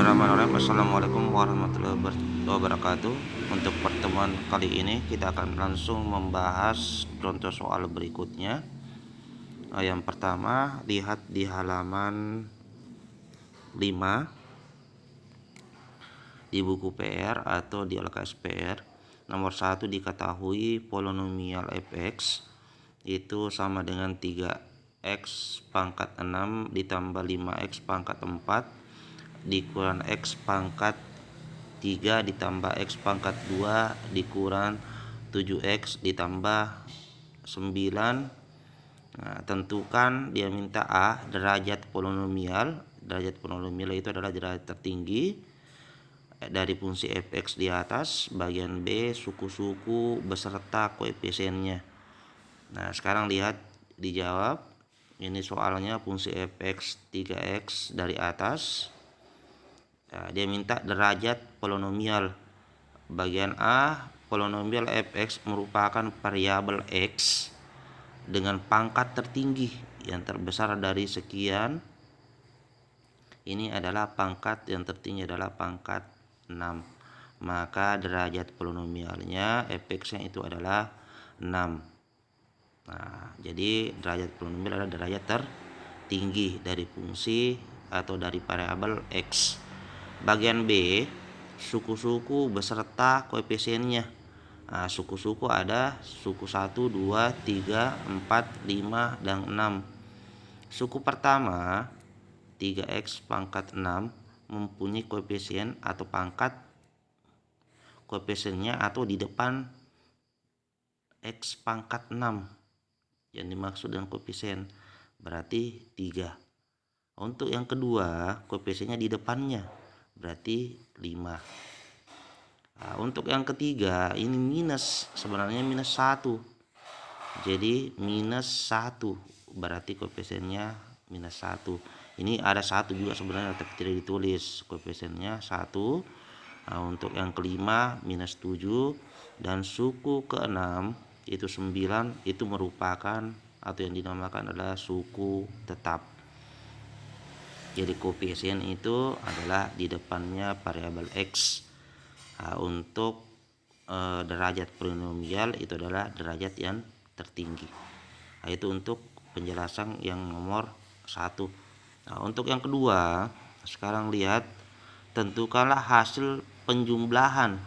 Bismillahirrahmanirrahim. Assalamualaikum warahmatullahi wabarakatuh. Untuk pertemuan kali ini kita akan langsung membahas contoh soal berikutnya. Yang pertama, lihat di halaman 5 di buku PR atau di LKS PR. Nomor 1, diketahui polinomial fx itu sama dengan 3x pangkat 6 ditambah 5x pangkat 4 dikurang x pangkat 3 ditambah x pangkat 2 dikurang 7x ditambah 9. Tentukan, dia minta A, derajat polinomial. Derajat polinomial itu adalah derajat tertinggi dari fungsi fx di atas. Bagian B, suku-suku beserta koefisiennya. Nah, sekarang lihat dijawab. Ini soalnya fungsi fx 3x dari atas. Dia minta derajat polinomial. Bagian A, polinomial fx merupakan variabel x dengan pangkat tertinggi yang terbesar dari sekian. Ini adalah pangkat yang tertinggi adalah pangkat 6. Maka derajat polinomialnya fx-nya itu adalah 6. Nah, jadi derajat polinomial adalah derajat tertinggi dari fungsi atau dari variabel x. Bagian B, suku-suku beserta koefisiennya. Nah, suku-suku ada suku 1, 2, 3, 4, 5, dan 6. Suku pertama 3x pangkat 6 mempunyai koefisien atau pangkat koefisiennya atau di depan x pangkat 6. Yang dimaksud dengan koefisien berarti 3. Untuk yang kedua, koefisiennya di depannya berarti 5. Nah, untuk yang ketiga ini minus, sebenarnya minus 1. Jadi minus 1 berarti koefisiennya minus 1. Ini ada 1 juga sebenarnya tapi tidak ditulis, koefisiennya 1. Nah, untuk yang kelima minus 7 dan suku ke-6 itu 9, itu merupakan atau yang dinamakan adalah suku tetap. Jadi koefisien itu adalah di depannya variabel x. Nah, untuk derajat polinomial itu adalah derajat yang tertinggi. Nah, itu untuk penjelasan yang nomor 1. Nah, untuk yang kedua, sekarang lihat, tentukanlah hasil penjumlahan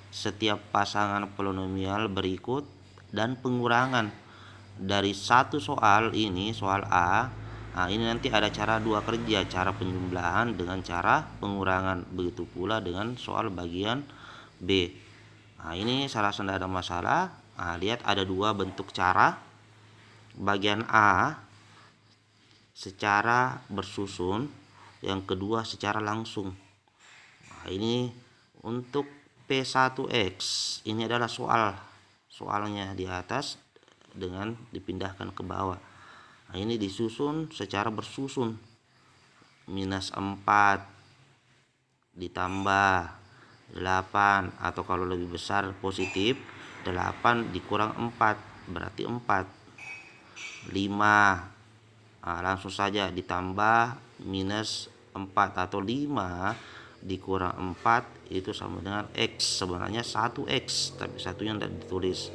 setiap pasangan polinomial berikut dan pengurangan dari satu soal ini, soal A. Nah, ini nanti ada cara dua kerja, cara penjumlahan dengan cara pengurangan. Begitu pula dengan soal bagian B. Nah, ini saya rasa tidak ada masalah. Nah, lihat ada dua bentuk cara. Bagian A secara bersusun, yang kedua secara langsung. Nah, ini untuk P1X ini adalah soalnya di atas dengan dipindahkan ke bawah. Nah, ini disusun secara bersusun. Minus 4 ditambah 8, atau kalau lebih besar positif 8 dikurang 4 berarti 4. 5. Nah, langsung saja ditambah minus 4 atau 5 dikurang 4 itu sama dengan x. Sebenarnya 1x tapi satunya tidak ditulis.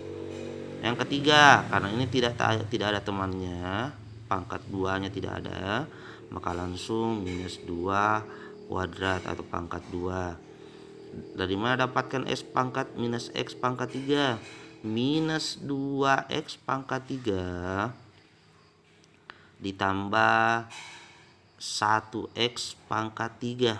Yang ketiga, karena ini tidak ada temannya, pangkat 2-nya tidak ada, maka langsung minus 2 kuadrat atau pangkat 2. Dari mana dapatkan x pangkat minus x pangkat 3? Minus 2x pangkat 3 ditambah 1x pangkat 3.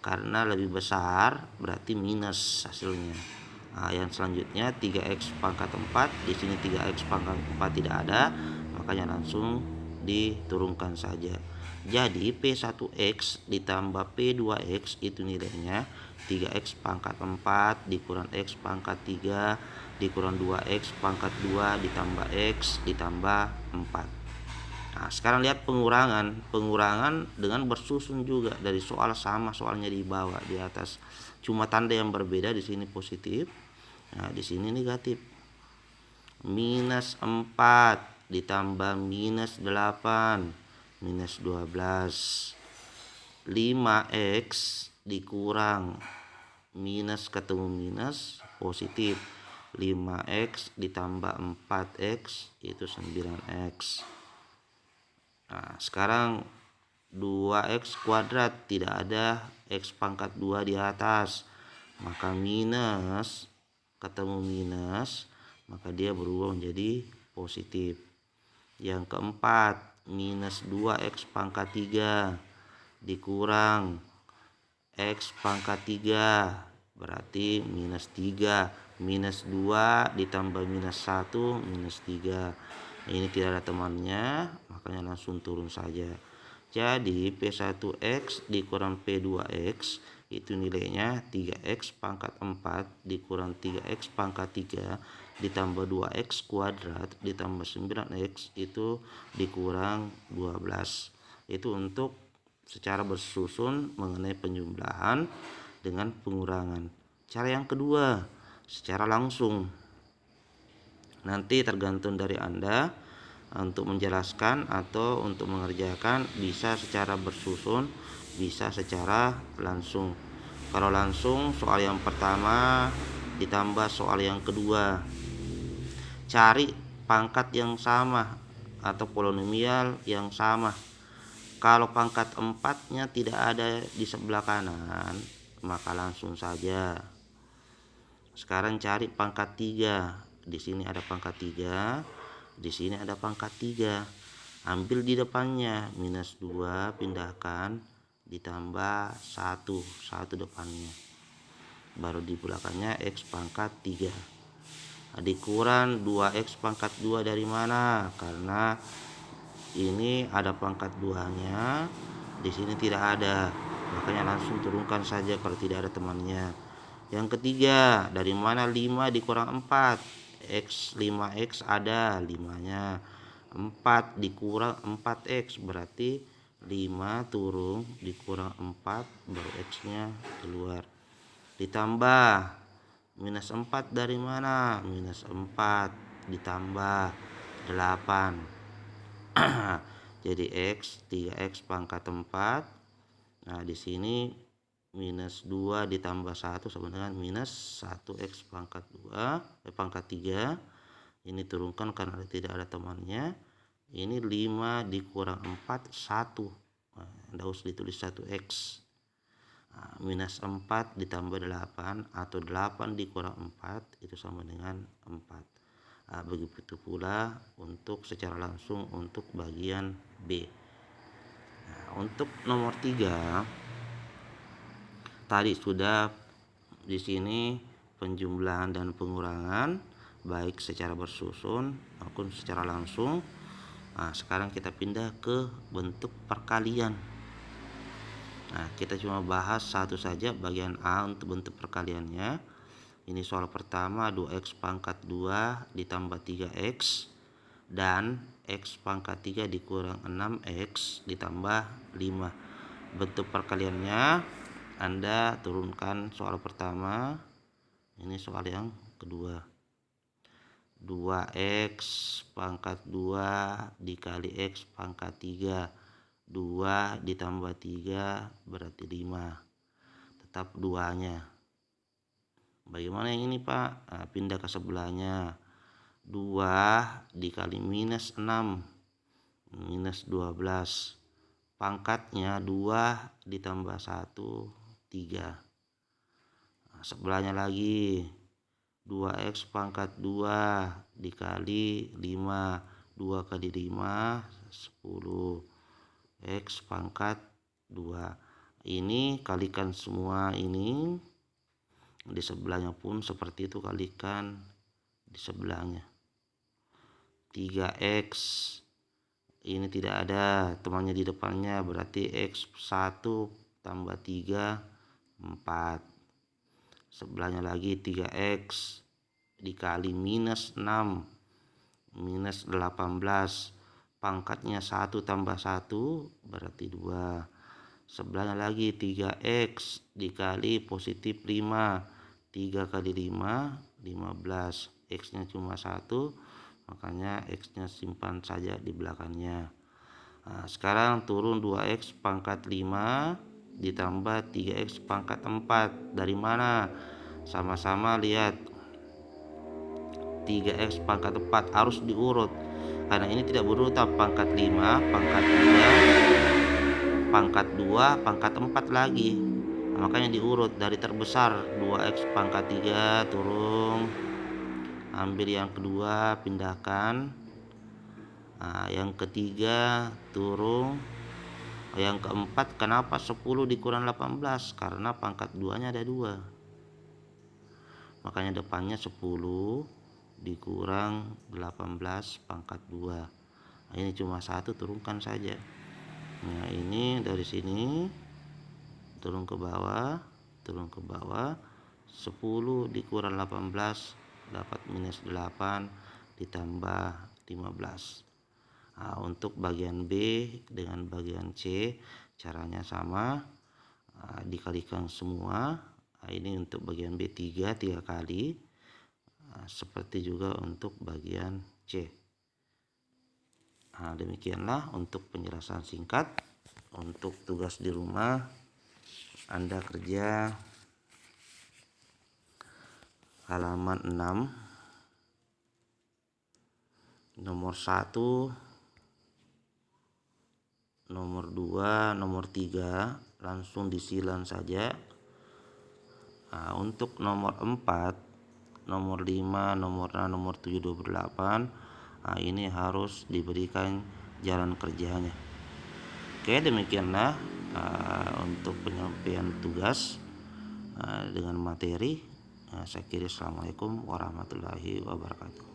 Karena lebih besar berarti minus hasilnya. Nah, yang selanjutnya 3x pangkat 4, di sini 3x pangkat 4 tidak ada, makanya langsung diturunkan saja. Jadi P1x ditambah P2x itu nilainya 3x pangkat 4 dikurang x pangkat 3 dikurang 2x pangkat 2 ditambah x ditambah 4. Nah, sekarang lihat pengurangan dengan bersusun juga dari soal sama, soalnya di bawah, di atas. Cuma tanda yang berbeda, di sini positif. Nah, di sini negatif. Minus 4 ditambah minus 8 minus 12. 5x dikurang minus ketemu minus positif, 5x ditambah 4x itu 9x. Nah, sekarang 2x kuadrat, tidak ada x pangkat 2 di atas, maka minus ketemu minus, maka dia berubah menjadi positif. Yang keempat, minus 2x pangkat 3 dikurang x pangkat 3 berarti minus 3, minus 2 ditambah minus 1 minus 3. Ini tidak ada temannya, makanya langsung turun saja. Jadi P1x dikurang P2x itu nilainya 3x pangkat 4 dikurang 3x pangkat 3 ditambah 2x kuadrat ditambah 9x itu dikurang 12. Itu untuk secara bersusun mengenai penjumlahan dengan pengurangan. Cara yang kedua, secara langsung. Nanti tergantung dari Anda untuk menjelaskan atau untuk mengerjakan, bisa secara bersusun, bisa secara langsung. Kalau langsung, soal yang pertama ditambah soal yang kedua. Cari pangkat yang sama atau polinomial yang sama. Kalau pangkat 4-nya tidak ada di sebelah kanan, maka langsung saja. Sekarang cari pangkat 3. Di sini ada pangkat 3, di sini ada pangkat 3. Ambil di depannya, minus 2 pindahkan ditambah 1 depannya. Baru di belakangnya x pangkat 3. Dikurang 2x pangkat 2 dari mana? Karena ini ada pangkat 2-nya, di sini tidak ada, makanya langsung turunkan saja kalau tidak ada temannya. Yang ketiga, dari mana 5 dikurang 4? X 5x ada 5-nya. 4 dikurang 4x berarti 5 turun dikurang 4 baru x-nya keluar. Ditambah minus 4 dari mana? Minus 4 ditambah 8. Jadi x 3x pangkat 4. Nah, di sini minus 2 ditambah 1 sama dengan minus 1x pangkat 2 pangkat 3. Ini turunkan karena tidak ada temannya. Ini 5 dikurang 4 1. Nah, tidak usah ditulis 1x. Nah, minus 4 ditambah 8 atau 8 dikurang 4 itu sama dengan 4. Begitu pula untuk secara langsung untuk bagian B. Nah, untuk nomor 3 tadi sudah di sini penjumlahan dan pengurangan baik secara bersusun maupun secara langsung. Nah, sekarang kita pindah ke bentuk perkalian. Nah, kita cuma bahas satu saja, bagian A untuk bentuk perkaliannya. Ini soal pertama, 2x pangkat 2 ditambah 3x dan x pangkat 3 dikurang 6x ditambah 5. Bentuk perkaliannya Anda turunkan soal pertama, ini soal yang kedua. 2x pangkat 2 dikali x pangkat 3. 2 ditambah 3 berarti 5. Tetap 2-nya. Bagaimana yang ini, Pak? Nah, pindah ke sebelahnya. 2 dikali minus 6 minus 12. Pangkatnya 2 ditambah 1 3. Nah, sebelahnya lagi 2x pangkat 2 dikali 5. 2 kali 5 10. X pangkat 2. Ini kalikan semua ini. Di sebelahnya pun seperti itu, kalikan di sebelahnya. 3x ini tidak ada temannya di depannya, berarti x1 tambah 3 4. Sebelahnya lagi 3x dikali minus 6 minus 18. Pangkatnya 1 tambah 1 berarti 2. Sebelahnya lagi 3x dikali positif 5. 3 kali 5 15. X nya cuma 1, makanya x nya simpan saja di belakangnya. Nah, sekarang turun 2x pangkat 5 ditambah 3x pangkat 4. Dari mana? Sama-sama lihat. 3x pangkat 4 harus diurut karena ini tidak berurutan, pangkat 5, pangkat 3, pangkat 2, pangkat 4 lagi. Nah, makanya diurut dari terbesar. 2x pangkat 3 turun, ambil yang kedua, pindahkan. Nah, yang ketiga turun. Yang keempat, kenapa 10 dikurang 18? Karena pangkat 2 nya ada 2, makanya depannya 10 dikurang 18 pangkat 2. Nah, ini cuma 1, turunkan saja. Nah, ini dari sini turun ke bawah, 10 dikurang 18 dapat minus 8 ditambah 15. Nah, untuk bagian B dengan bagian C caranya sama, dikalikan semua. Nah, ini untuk bagian B 3 kali. Seperti juga untuk bagian C. Nah, demikianlah untuk penjelasan singkat. Untuk tugas di rumah, Anda kerja halaman 6, nomor 1, nomor 2, nomor 3 langsung disilang saja. Nah, untuk nomor 4, nomor 5, nomor 6, nomor 7, 28, nah, ini harus diberikan jalan kerjanya. Oke, demikianlah untuk penyampaian tugas dengan materi. Saya kira assalamualaikum warahmatullahi wabarakatuh.